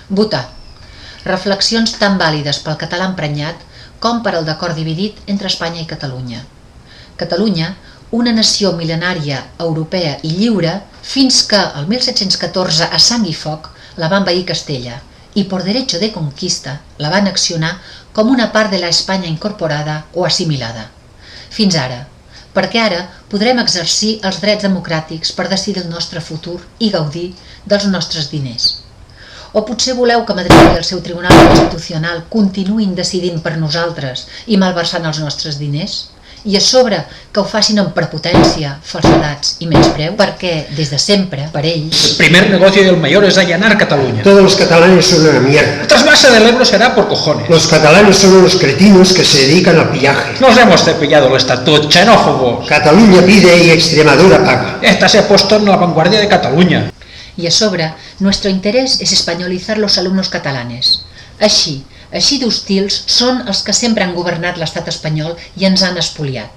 Votar. Reflexions tan vàlides pel català emprenyat com per al d'acord dividit entre Espanya i Catalunya. Catalunya, una nació mil·lenària, europea i lliure, fins que el 1714 a sang i foc la va envair Castella i per derecho de conquista la va annexionar com una part de la Espanya incorporada o assimilada. Fins ara, perquè ara podrem exercir els drets democràtics per decidir el nostre futur i gaudir dels nostres diners. O potser voleu que Madrid i el seu Tribunal Constitucional continuïn decidint per nosaltres i malversant els nostres diners? I a sobre que ho facin amb prepotència, falsedats i menyspreu, perquè des de sempre, per ells... El primer negocio del mayor es allanar Cataluña. Todos los catalanes son una mierda. El trasvase del Ebro será por cojones. Los catalanes son unos cretinos que se dedican al pillaje. Nos hemos cepillado el estatuto, xenófobos. Cataluña pide y Extremadura paga. Esta se ha puesto en la vanguardia de Cataluña. Y a sobre, nuestro interés es españolizar los alumnos catalanes. Així d'hostils són els que sempre han governat l'estat espanyol i ens han espoliat.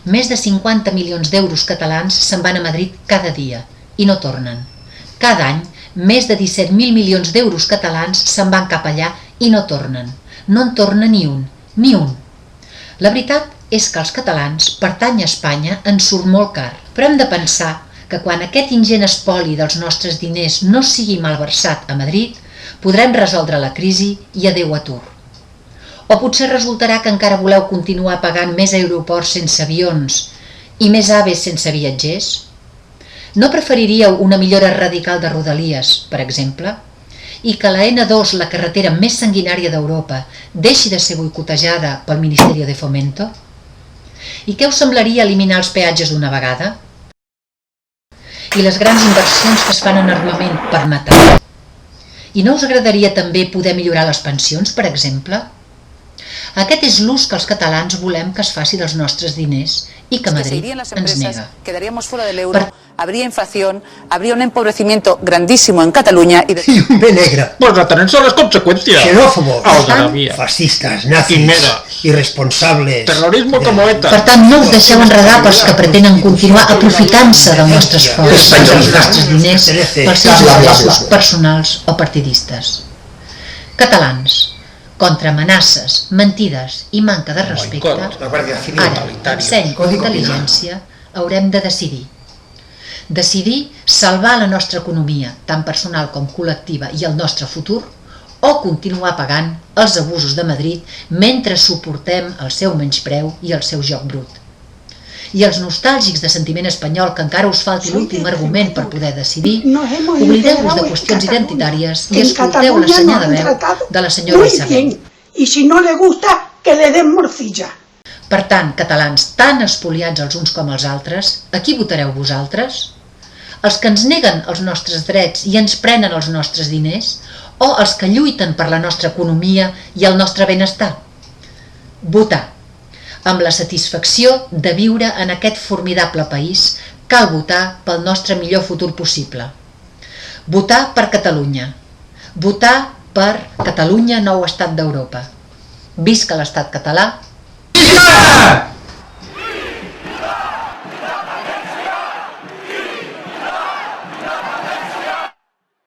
Més de 50 milions d'euros catalans se'n van a Madrid cada dia i no tornen. Cada any, més de 17.000 milions d'euros catalans se'n van cap allà i no tornen. No en torna ni un, ni un. La veritat és que els catalans, pertany a Espanya, ens surt molt car. Però hem de pensar que quan aquest ingent espoli dels nostres diners no sigui malversat a Madrid, podrem resoldre la crisi i adeu atur. O potser resultarà que encara voleu continuar pagant més aeroports sense avions i més aves sense viatgers? No preferiríeu una millora radical de Rodalies, per exemple, i que la N2, la carretera més sanguinària d'Europa, deixi de ser boicotejada pel Ministeri de Fomento? I què us semblaria eliminar els peatges d'una vegada? I les grans inversions que es fan en armament per matar? I no us agradaria també poder millorar les pensions, per exemple? Aquest és l'ús que els catalans volem que es faci dels nostres diners i que Madrid ens nega. Quedaríamos fuera del euro, habría inflación, habría un empobrecimiento grandísimo en Cataluña y un B negra. Pues no tener las consecuencias. Xenófobos, fascistas, nazis, irresponsables... Terrorismo como ETA. Per tant, no us deixeu enredar pels que pretenen continuar aprofitant-se del nostre esforç i dels nostres diners pels seus interessos personals o partidistes. Catalans, contra amenaces, mentides i manca de respecte, ara, en seny d'intel·ligència, haurem de decidir. Decidir salvar la nostra economia, tant personal com col·lectiva, i el nostre futur, o continuar pagant els abusos de Madrid mentre suportem el seu menyspreu i el seu joc brut. I els nostàlgics de sentiment espanyol, que encara us falti l'últim argument per poder decidir, oblideu-vos de qüestions identitàries i escolteu la senyal de veu de la senyora Isabel. I si no le gusta, que le den morcilla. Per tant, catalans tan espoliats els uns com els altres, a qui votareu vosaltres? Els que ens neguen els nostres drets i ens prenen els nostres diners, o els que lluiten per la nostra economia i el nostre benestar? Votar. Amb la satisfacció de viure en aquest formidable país, cal votar pel nostre millor futur possible. Votar per Catalunya. Votar per Catalunya, nou estat d'Europa. Visca l'estat català! Visca!